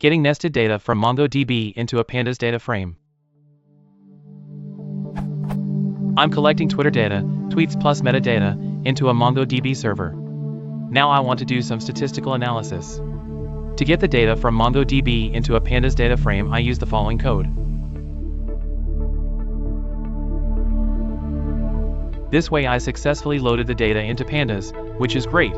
Getting nested data from MongoDB into a Pandas data frame. I'm collecting Twitter data, tweets plus metadata, into a MongoDB server. Now I want to do some statistical analysis. To get the data from MongoDB into a Pandas data frame, I use the following code. This way I successfully loaded the data into Pandas, which is great.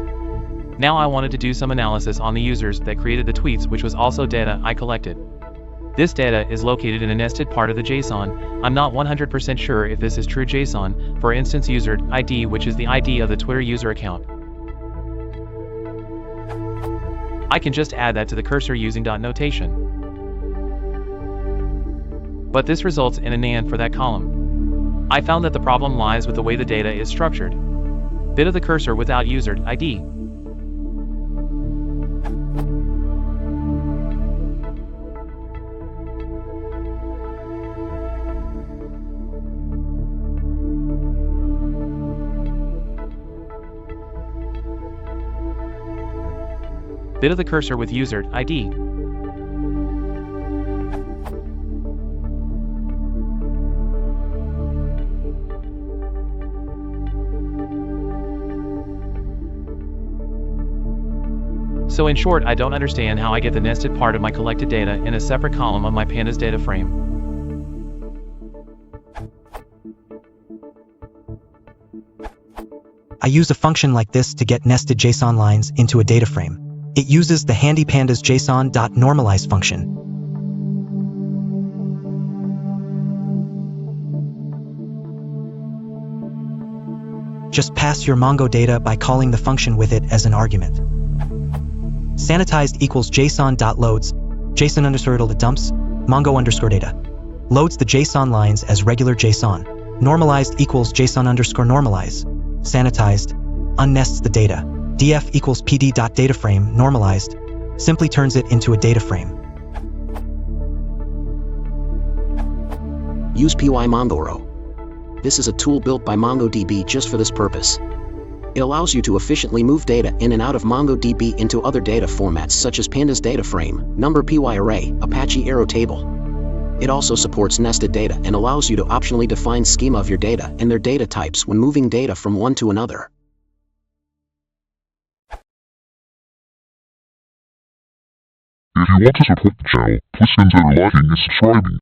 Now I wanted to do some analysis on the users that created the tweets, which was also data I collected. This data is located in a nested part of the JSON. I'm not 100% sure if this is true JSON, for instance user ID, which is the ID of the Twitter user account. I can just add that to the cursor using dot notation. But this results in an AND for that column. I found that the problem lies with the way the data is structured. Bit of the cursor without user ID. Bit of the cursor with user ID. So in short, I don't understand how I get the nested part of my collected data in a separate column of my Pandas data frame. I use a function like this to get nested JSON lines into a data frame. It uses the handy pandas JSON.normalize function. Just pass your Mongo data by calling the function with it as an argument. Sanitized equals JSON.loads, JSON underscore dumps, Mongo underscore data. Loads the JSON lines as regular JSON. Normalized equals JSON underscore normalize. Sanitized, unnests the data. df equals pd.dataframe normalized, simply turns it into a data frame. Use py-mongoro. This is a tool built by MongoDB just for this purpose. It allows you to efficiently move data in and out of MongoDB into other data formats such as Pandas data frame, number py array, Apache arrow table. It also supports nested data and allows you to optionally define schema of your data and their data types when moving data from one to another. If you want to support the channel, please consider liking and subscribing.